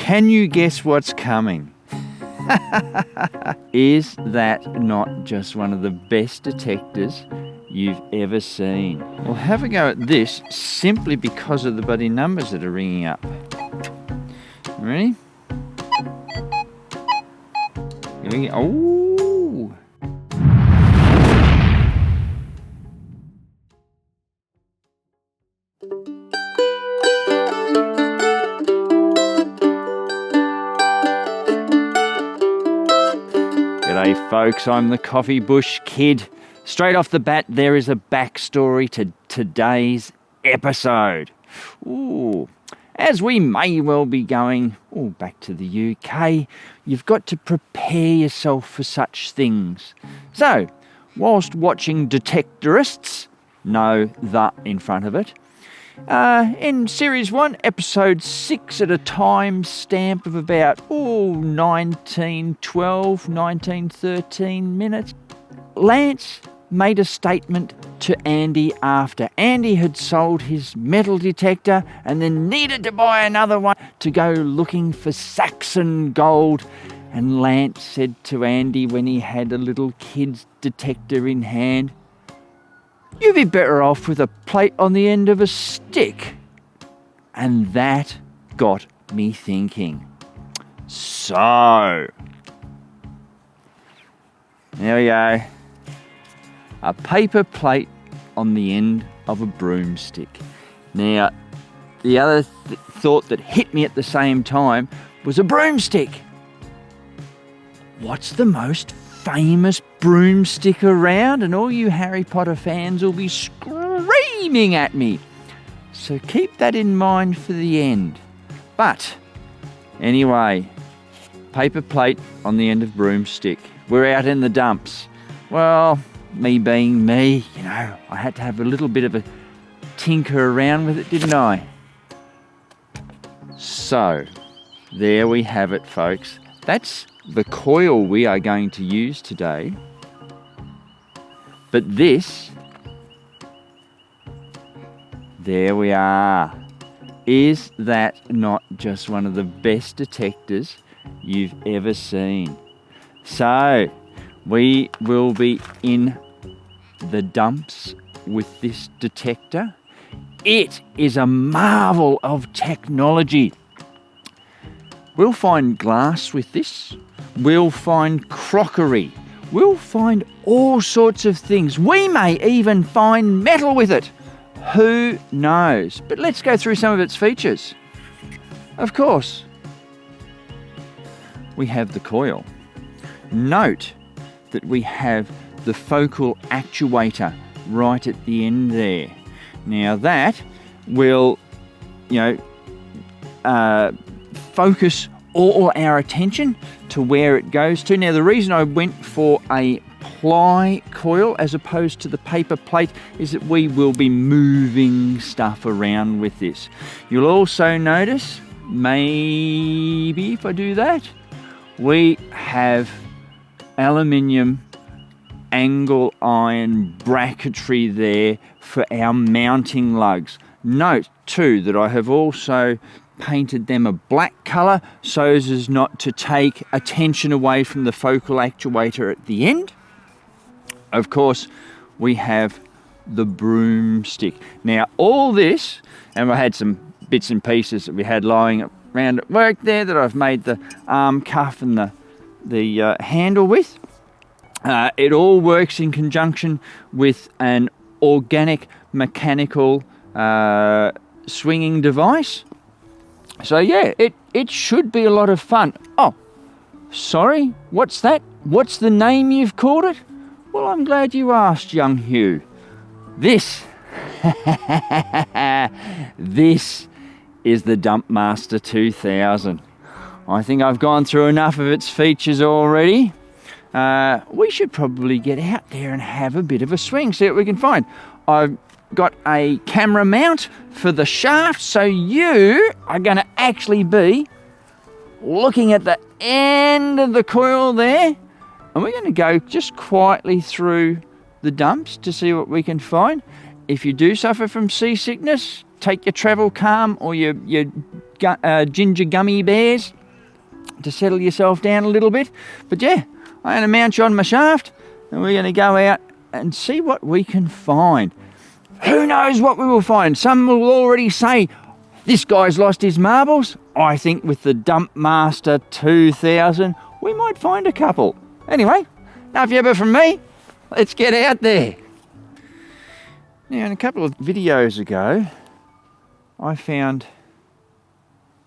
Can you guess what's coming? Is that not just one of the best detectors you've ever seen? Well, have a go at this simply because of the bloody numbers that are ringing up. Ready? Here we go. Oh! G'day folks, I'm the Coffee Bush Kid. Straight off the bat, there is a backstory to today's episode. Ooh, as we may well be going back to the UK, you've got to prepare yourself for such things. So, whilst watching Detectorists, no "the" in front of it, in Series 1, Episode 6 at a time stamp of about 1913 minutes, Lance made a statement to Andy after Andy had sold his metal detector and then needed to buy another one to go looking for Saxon gold. And Lance said to Andy when he had a little kid's detector in hand, "You'd be better off with a plate on the end of a stick." And that got me thinking. So, there we go. A paper plate on the end of a broomstick. Now, the other thought that hit me at the same time was a broomstick. What's the most famous broomstick around? And all you Harry Potter fans will be screaming at me. So keep that in mind for the end. But anyway, paper plate on the end of broomstick. We're out in the dumps. Well, me being me, I had to have a little bit of a tinker around with it, didn't I? So, there we have it, folks. That's the coil we are going to use today. But this, there we are. Is that not just one of the best detectors you've ever seen? So, we will be in the dumps with this detector. It is a marvel of technology. We'll find glass with this. We'll find crockery. We'll find all sorts of things. We may even find metal with it. Who knows? But let's go through some of its features. Of course, we have the coil. Note that we have the focal actuator right at the end there. Now that will, focus all our attention to where it goes to. Now the reason I went for a ply coil as opposed to the paper plate is that we will be moving stuff around with this. You'll also notice, maybe if I do that, we have aluminium angle iron bracketry there for our mounting lugs. Note too that I have also painted them a black colour so as not to take attention away from the focal actuator at the end. Of course, we have the broomstick. Now all this, and I had some bits and pieces that we had lying around at work there that I've made the arm cuff and the handle with. It all works in conjunction with an organic mechanical swinging device. So yeah, it should be a lot of fun. Oh, sorry, what's that? What's the name you've called it? Well, I'm glad you asked, young Hugh. This is the Dumpmaster 2000. I think I've gone through enough of its features already. We should probably get out there and have a bit of a swing, see what we can find. I've got a camera mount for the shaft, so you are going to actually be looking at the end of the coil there, and we're going to go just quietly through the dumps to see what we can find. If you do suffer from seasickness, take your travel calm or your ginger gummy bears to settle yourself down a little bit. But yeah, I'm going to mount you on my shaft and we're going to go out and see what we can find. Who knows what we will find? Some will already say, this guy's lost his marbles. I think with the Dumpmaster 2000, we might find a couple. Anyway, enough yabba from me. Let's get out there. Now, in a couple of videos ago, I found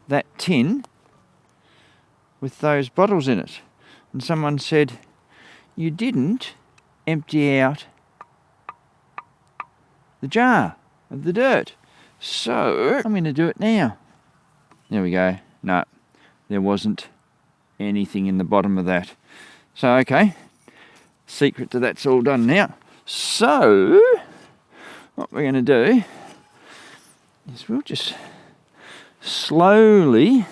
that tin with those bottles in it. And someone said, you didn't empty out the jar of the dirt. So I'm going to do it now. There we go. No, there wasn't anything in the bottom of that. So, okay, secret to that's all done now. So what we're going to do is we'll just slowly,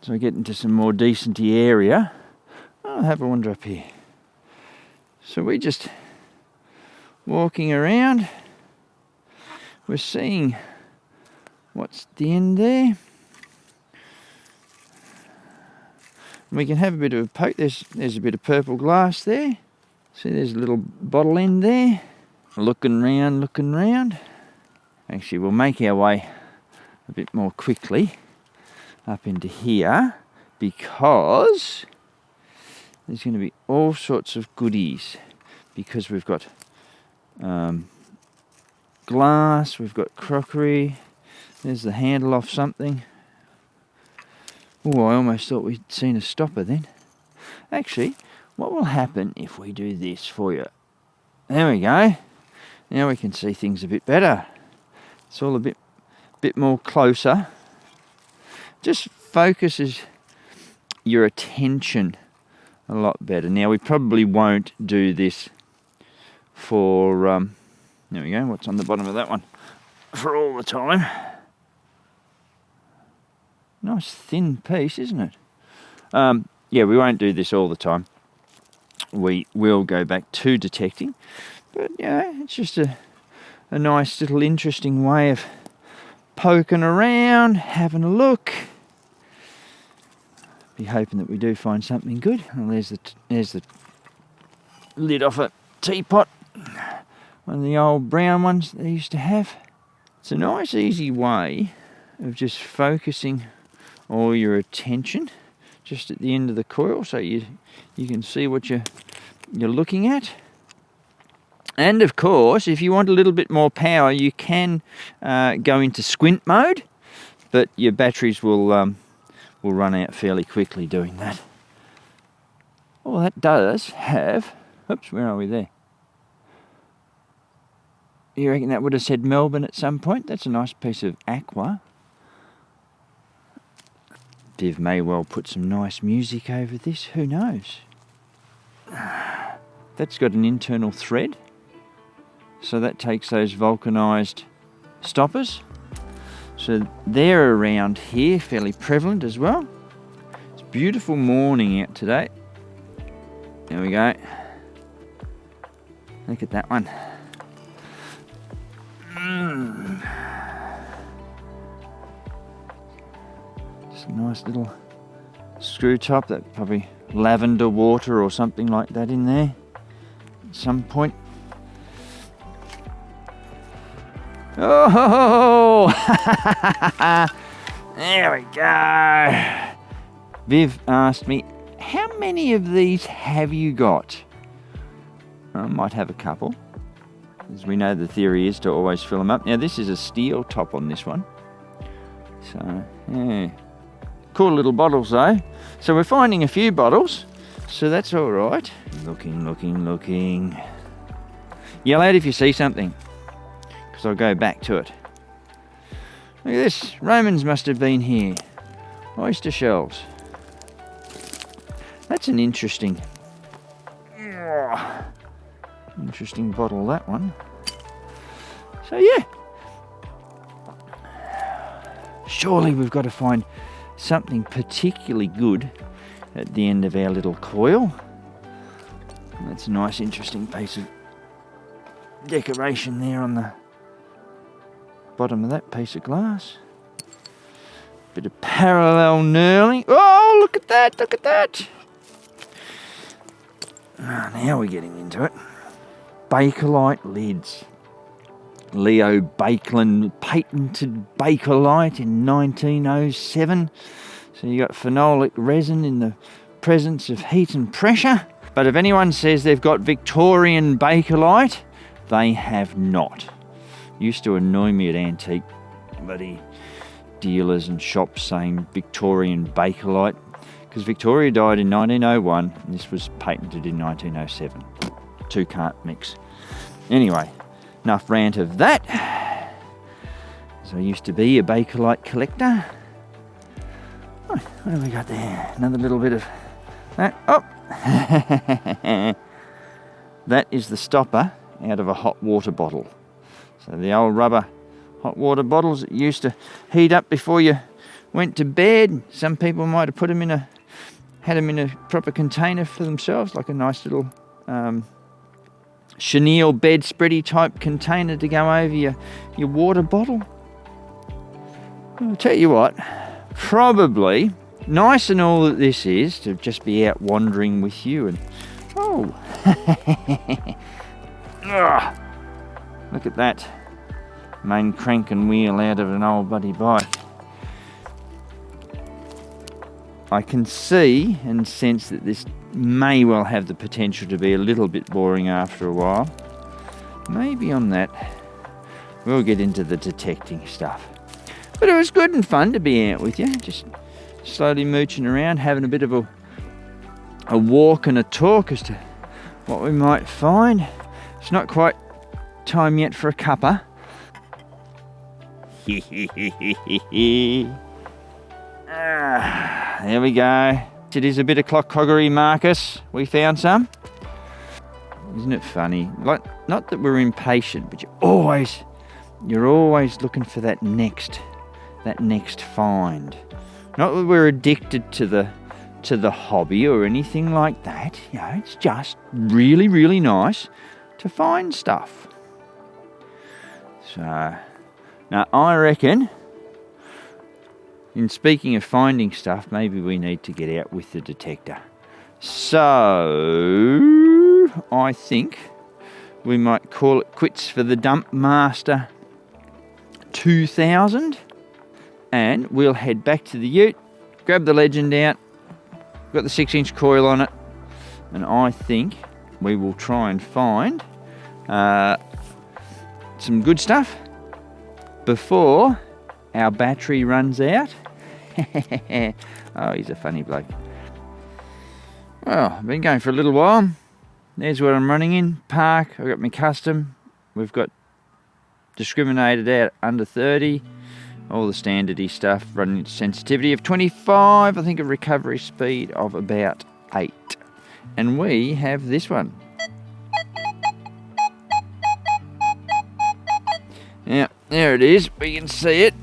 as I get into some more decenty area, I'll have a wander up here. So we're just walking around. We're seeing what's at the end there. We can have a bit of a poke. There's a bit of purple glass there. See, there's a little bottle end there. Looking round. Actually, we'll make our way a bit more quickly up into here because there's going to be all sorts of goodies, because we've got glass, we've got crockery, there's the handle off something. Oh, I almost thought we'd seen a stopper then. Actually, what will happen if we do this for you? There we go. Now we can see things a bit better. It's all a bit more closer. Just focuses your attention a lot better. Now, we probably won't do this for there we go, what's on the bottom of that one? For all the time. Nice thin piece, isn't it? Yeah, we won't do this all the time. We will go back to detecting. But yeah, it's just a nice little interesting way of poking around, having a look. Be hoping that we do find something good. Well, there's the lid off a teapot. One of the old brown ones they used to have. It's a nice easy way of just focusing all your attention just at the end of the coil, so you can see what you're looking at. And of course, if you want a little bit more power, you can go into squint mode, but your batteries will run out fairly quickly doing that. Well, that does have, oops, where are we there? You reckon that would have said Melbourne at some point? That's a nice piece of aqua. Viv may well put some nice music over this, who knows? That's got an internal thread, so that takes those vulcanised stoppers. So they're around here, fairly prevalent as well. It's a beautiful morning out today. There we go. Look at that one. Just a nice little screw top, that probably lavender water or something like that in there at some point. Oh, there we go. Viv asked me, how many of these have you got? I might have a couple, as we know the theory is to always fill them up. Now, this is a steel top on this one. So, yeah. Cool little bottles though. So we're finding a few bottles, so that's all right. Looking. Yell out if you see something, because I'll go back to it. Look at this. Romans must have been here. Oyster shells. That's an interesting bottle, that one. So yeah, surely we've got to find something particularly good at the end of our little coil. And that's a nice interesting piece of decoration there on the bottom of that piece of glass. Bit of parallel knurling. Oh, look at that, look at that. Oh, now we're getting into it. Bakelite lids. Leo Baekeland patented Bakelite in 1907. So you got phenolic resin in the presence of heat and pressure. But if anyone says they've got Victorian Bakelite, they have not. Used to annoy me at antique bloody dealers and shops saying Victorian Bakelite, because Victoria died in 1901 and this was patented in 1907. Two can't mix. Anyway, enough rant of that. So I used to be a Bakelite collector. Oh, what have we got there? Another little bit of that. Oh! That is the stopper out of a hot water bottle. So the old rubber hot water bottles that you used to heat up before you went to bed. Some people might have had them in a proper container for themselves, like a nice little chenille bedspready type container to go over your water bottle. I'll tell you what, probably nice and all that this is to just be out wandering with you and oh Ugh. Look at that main crank and wheel out of an old bloody bike. I can see and sense that this may well have the potential to be a little bit boring after a while. Maybe on that we'll get into the detecting stuff. But it was good and fun to be out with you, just slowly mooching around, having a bit of a walk and a talk as to what we might find. It's not quite time yet for a cuppa. There we go. It is a bit of clockcoggery, Marcus. We found some. Isn't it funny? Like, not that we're impatient, but you're always looking for that next find. Not that we're addicted to the hobby or anything like that. You know, it's just really, really nice to find stuff. So, now I reckon, in speaking of finding stuff, maybe we need to get out with the detector. So, I think we might call it quits for the Dumpmaster 2000, and we'll head back to the ute, grab the Legend out, got the 6-inch coil on it, and I think we will try and find some good stuff before our battery runs out. Oh, he's a funny bloke. Well, I've been going for a little while. There's what I'm running in. Park, I've got my custom. We've got discriminated out under 30. All the standardy stuff, running at sensitivity of 25. I think a recovery speed of about 8. And we have this one. Yeah, there it is. We can see it.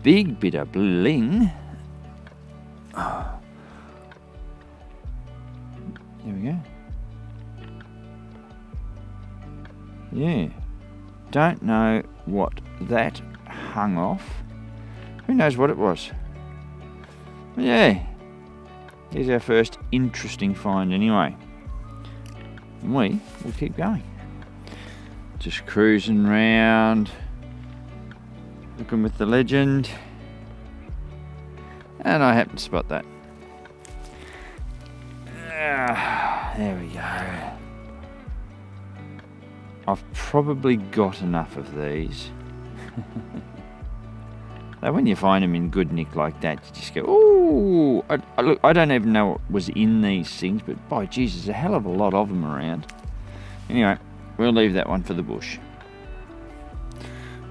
Big bit of bling. Oh. There we go. Yeah. Don't know what that hung off. Who knows what it was? But yeah. Here's our first interesting find anyway. And we will keep going. Just cruising round, looking with the Legend, and I happen to spot that. There we go. I've probably got enough of these. Now when you find them in good nick like that, you just go, ooh! Look, I don't even know what was in these things, but by Jesus, a hell of a lot of them around. Anyway, we'll leave that one for the bush.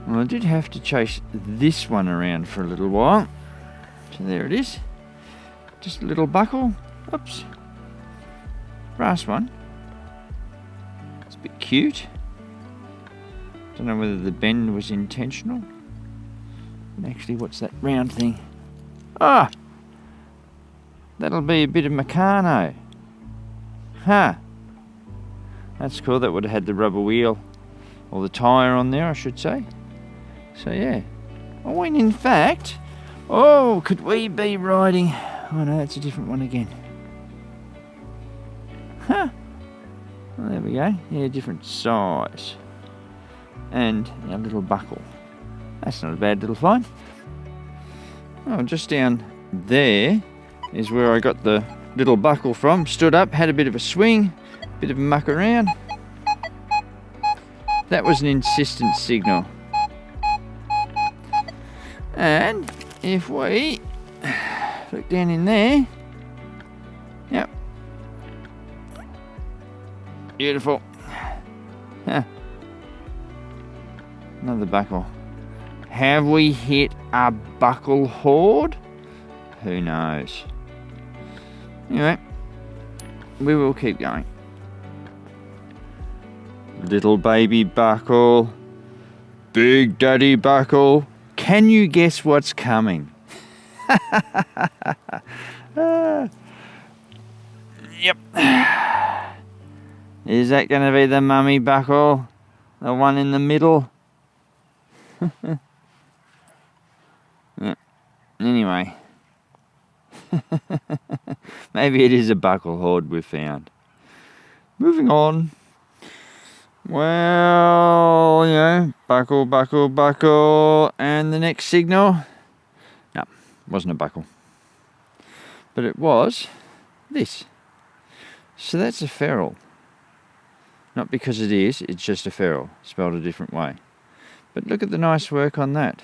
Well, I did have to chase this one around for a little while. So there it is. Just a little buckle. Oops. Brass one. It's a bit cute. Don't know whether the bend was intentional. And actually, what's that round thing? Ah! That'll be a bit of Meccano. Huh. That's cool. That would have had the rubber wheel, or the tyre on there, I should say. So yeah. Oh, and in fact, Oh, could we be riding? Oh no, it's a different one again. Huh. Well, there we go. Yeah, different size. And a little buckle. That's not a bad little find. Oh, just down there is where I got the little buckle from. Stood up, had a bit of a swing, bit of a muck around. That was an insistent signal. And if we look down in there, yep, beautiful. Huh. Another buckle. Have we hit a buckle hoard? Who knows? Anyway, we will keep going. Little baby buckle, big daddy buckle. Can you guess what's coming? Yep. Is that going to be the mummy buckle? The one in the middle? Yeah. Anyway. Maybe it is a buckle hoard we've found. Moving on. Well, you know, buckle, buckle, buckle, and the next signal. No, wasn't a buckle. But it was this. So that's a ferrule. Not because it is, it's just a ferrule, spelled a different way. But look at the nice work on that.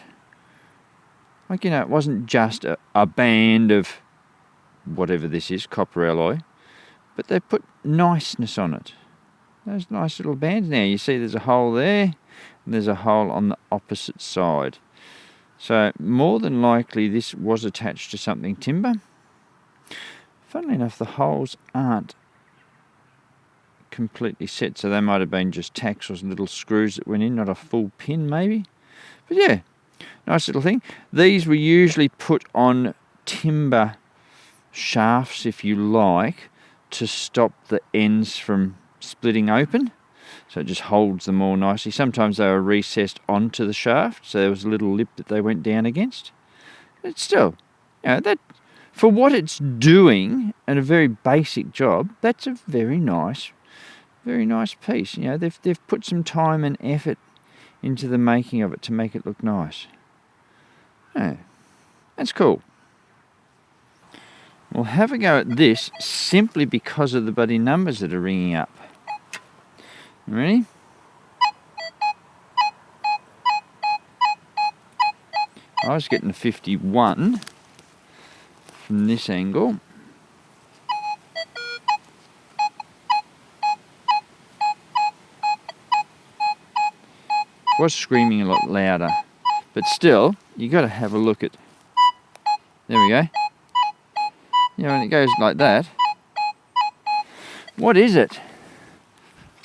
Like, you know, it wasn't just a band of whatever this is, copper alloy, but they put niceness on it. Those nice little bands. Now you see there's a hole there, and there's a hole on the opposite side. So more than likely this was attached to something timber. Funnily enough, the holes aren't completely set, so they might have been just tacks or little screws that went in, not a full pin maybe. But yeah, nice little thing. These were usually put on timber shafts, if you like, to stop the ends from splitting open, so it just holds them all nicely. Sometimes they were recessed onto the shaft, so there was a little lip that they went down against. But still, you know, that for what it's doing and a very basic job, that's a very nice piece. You know, they've put some time and effort into the making of it to make it look nice. Yeah, that's cool. We'll have a go at this simply because of the bloody numbers that are ringing up. Ready? I was getting a 51 from this angle. Was screaming a lot louder, but still, you got to have a look at. There we go. You know, when it goes like that. What is it?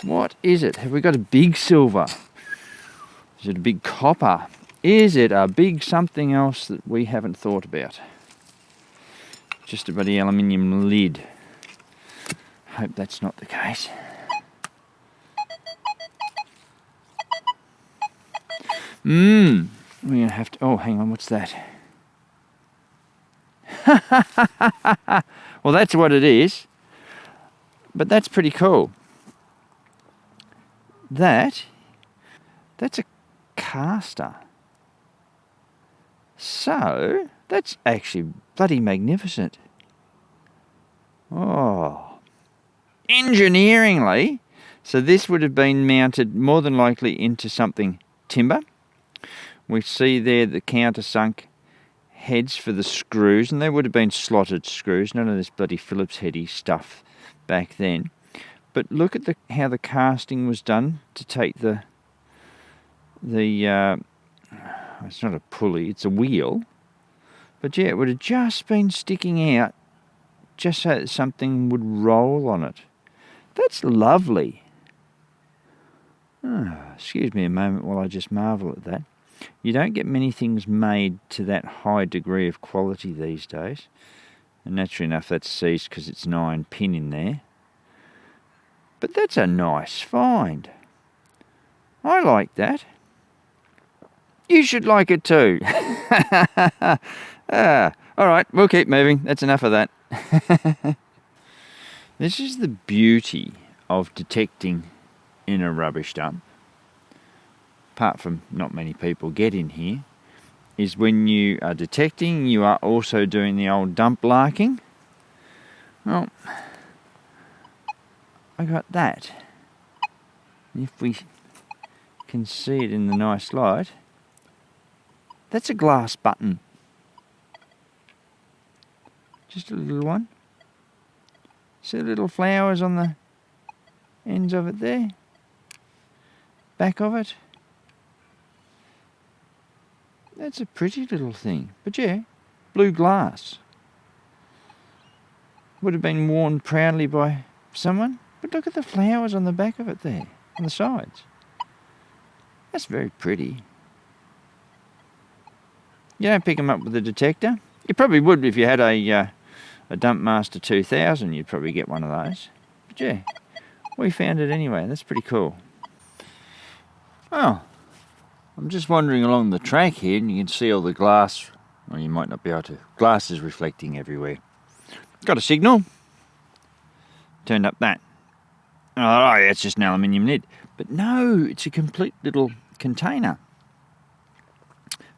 What is it? Have we got a big silver? Is it a big copper? Is it a big something else that we haven't thought about? Just a bloody aluminium lid. Hope that's not the case. We're going to have to... Oh, hang on, what's that? Well, that's what it is. But that's pretty cool. That's a caster. So, that's actually bloody magnificent. Oh. Engineeringly, so this would have been mounted more than likely into something timber. We see there the countersunk heads for the screws, and they would have been slotted screws, none of this bloody Phillips heady stuff back then. But look at how the casting was done to take the it's not a pulley, it's a wheel. But yeah, it would have just been sticking out just so that something would roll on it. That's lovely. Oh, excuse me a moment while I just marvel at that. You don't get many things made to that high degree of quality these days. And naturally enough, that's seized because it's 9 pin in there. But that's a nice find. I like that. You should like it too. All right, we'll keep moving. That's enough of that. This is the beauty of detecting in a rubbish dump, apart from not many people get in here, is when you are detecting, you are also doing the old dump larking. Well, I got that. If we can see it in the nice light, that's a glass button. Just a little one. See the little flowers on the ends of it there? Back of it? That's a pretty little thing. But yeah, blue glass. Would have been worn proudly by someone. But look at the flowers on the back of it there, on the sides. That's very pretty. You don't pick them up with a detector. You probably would if you had a Dumpmaster 2000, you'd probably get one of those. But yeah, we found it anyway. That's pretty cool. Oh, I'm just wandering along the track here and you can see all the glass. Well, you might not be able to. Glass is reflecting everywhere. Got a signal. Turned up that. Oh, yeah, it's just an aluminium lid. But no, it's a complete little container.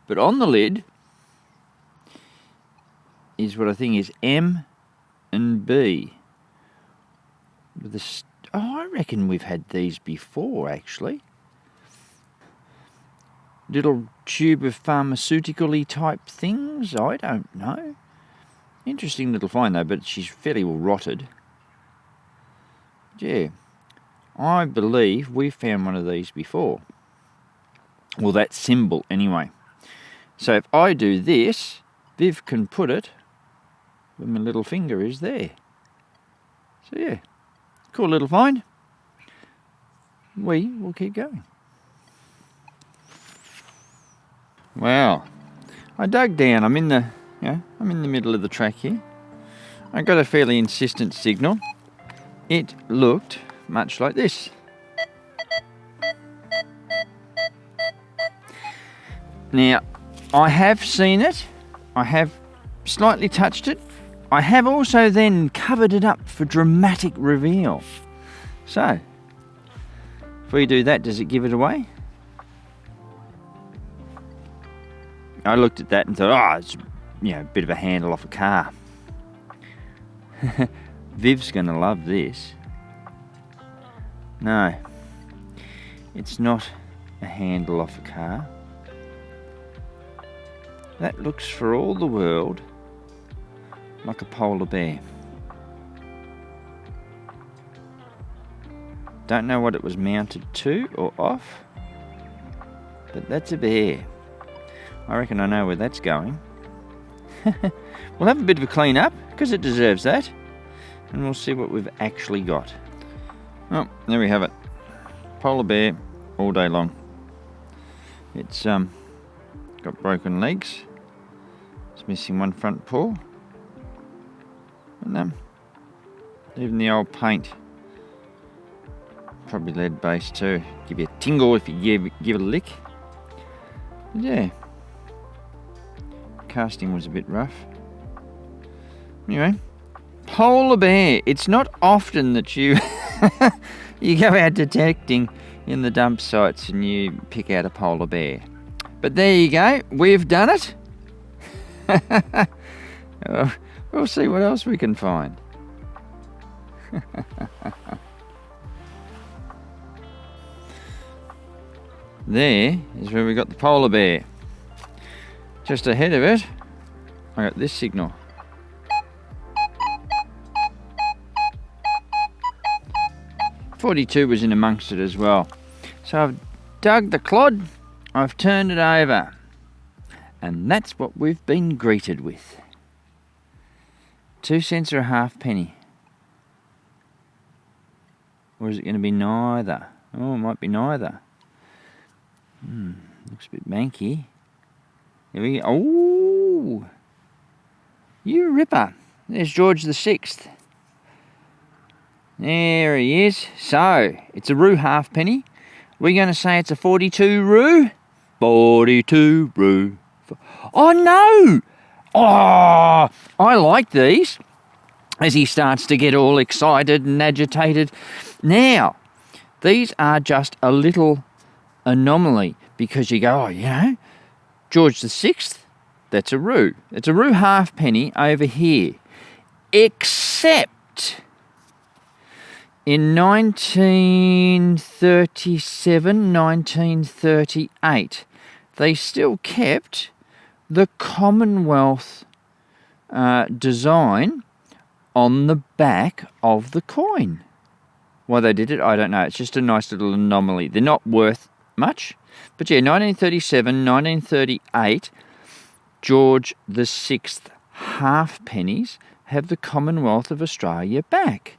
But on the lid is what I think is M and B. With the I reckon we've had these before, actually. Little tube of pharmaceutical-y type things? I don't know. Interesting little find though, but she's fairly well rotted. Yeah, I believe we've found one of these before. Well, that symbol anyway. So if I do this, Viv can put it where my little finger is there. So yeah, cool little find. We will keep going. Wow, I dug down. I'm in the middle of the track here. I got a fairly insistent signal. It looked much like this. Now, I have seen it. I have slightly touched it. I have also then covered it up for dramatic reveal. So, if we do that, does it give it away? I looked at that and thought, oh, it's a bit of a handle off a car. Viv's going to love this. No, it's not a handle off a car. That looks for all the world like a polar bear. Don't know what it was mounted to or off, but that's a bear. I reckon I know where that's going. We'll have a bit of a clean up, because it deserves that. And we'll see what we've actually got. Oh, there we have it. Polar bear all day long. It's got broken legs. It's missing one front paw. And even the old paint. Probably lead based too. Give you a tingle if you give it a lick. But yeah. Casting was a bit rough. Anyway, polar bear. It's not often that you you go out detecting in the dump sites and you pick out a polar bear. But there you go. We've done it. We'll see what else we can find. There is where we got the polar bear. Just ahead of it, I got this signal. .42 was in amongst it as well. So I've dug the clod, I've turned it over, and that's what we've been greeted with. 2 cents or a half penny. Or is it going to be neither? Oh, it might be neither. Looks a bit manky. Here we go. Oh, you ripper. There's George the 6th. There he is. So, it's a roo halfpenny. We're going to say it's a 42 roo. 42 roo. Oh no! Oh, I like these. As he starts to get all excited and agitated. Now, these are just a little anomaly because you go, oh, you know, George VI, that's a roo. It's a roo halfpenny over here. Except in 1937, 1938, they still kept the Commonwealth design on the back of the coin. Why they did it, I don't know. It's just a nice little anomaly. They're not worth much. But yeah, 1937, 1938, George VI halfpennies have the Commonwealth of Australia back.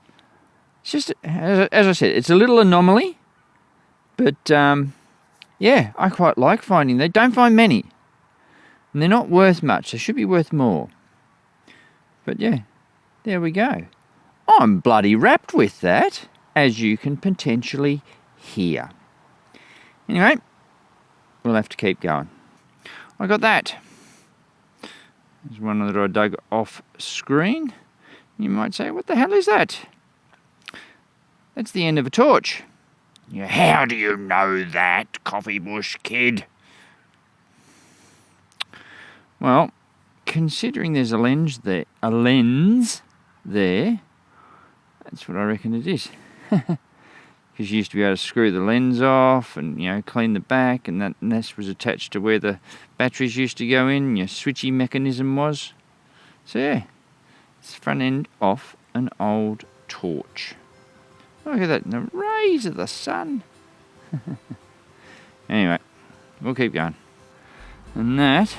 It's just, as I said, it's a little anomaly. But yeah, I quite like finding. They don't find many. And they're not worth much. They should be worth more. But yeah, there we go. I'm bloody wrapped with that, as you can potentially hear. Anyway, we'll have to keep going. I got that. There's one that I dug off screen. You might say, what the hell is that? That's the end of a torch. Yeah, how do you know that, coffee bush kid? Well, considering there's a lens there, that's what I reckon it is. Because you used to be able to screw the lens off and, you know, clean the back, and this was attached to where the batteries used to go in, your switchy mechanism was. So yeah, it's the front end off an old torch. Look at that, the rays of the sun. Anyway, we'll keep going. And that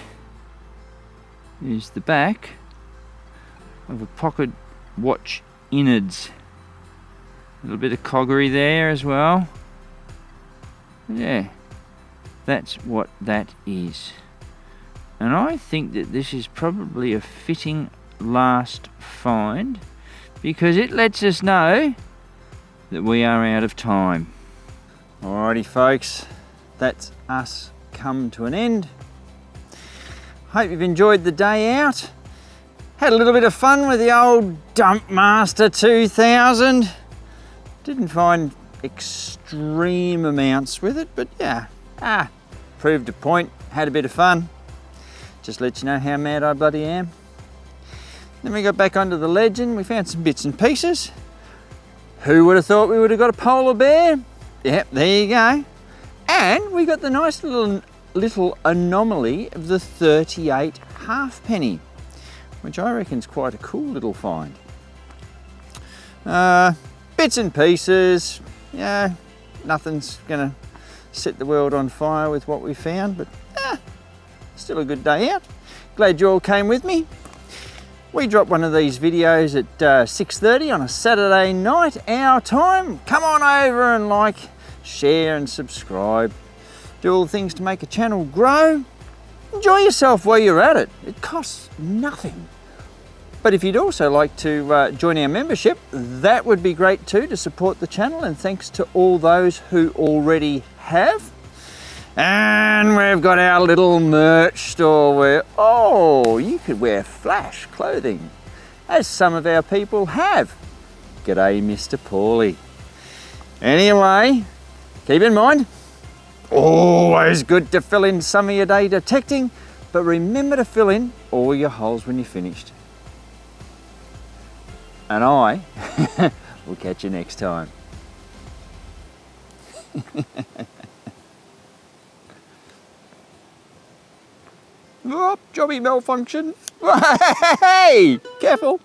is the back of a pocket watch innards. A little bit of coggery there as well. Yeah, that's what that is. And I think that this is probably a fitting last find because it lets us know that we are out of time. Alrighty folks, that's us come to an end. Hope you've enjoyed the day out. Had a little bit of fun with the old Dumpmaster 2000. Didn't find extreme amounts with it, but yeah, proved a point, had a bit of fun. Just let you know how mad I bloody am. Then we got back onto the Legend, we found some bits and pieces. Who would have thought we would have got a polar bear? Yep, there you go. And we got the nice little anomaly of the 38 halfpenny, which I reckon is quite a cool little find. Bits and pieces, yeah, nothing's gonna set the world on fire with what we found, but still a good day out. Glad you all came with me. We drop one of these videos at 6:30 on a Saturday night, our time. Come on over and like, share and subscribe. Do all the things to make a channel grow. Enjoy yourself while you're at it. It costs nothing. But if you'd also like to join our membership, that would be great too, to support the channel, and thanks to all those who already have. And we've got our little merch store where, oh, you could wear Flash clothing, as some of our people have. G'day, Mr. Paulie. Anyway, keep in mind, always good to fill in some of your day detecting, but remember to fill in all your holes when you're finished. And I will catch you next time. Oh, jobby malfunction. Hey, careful.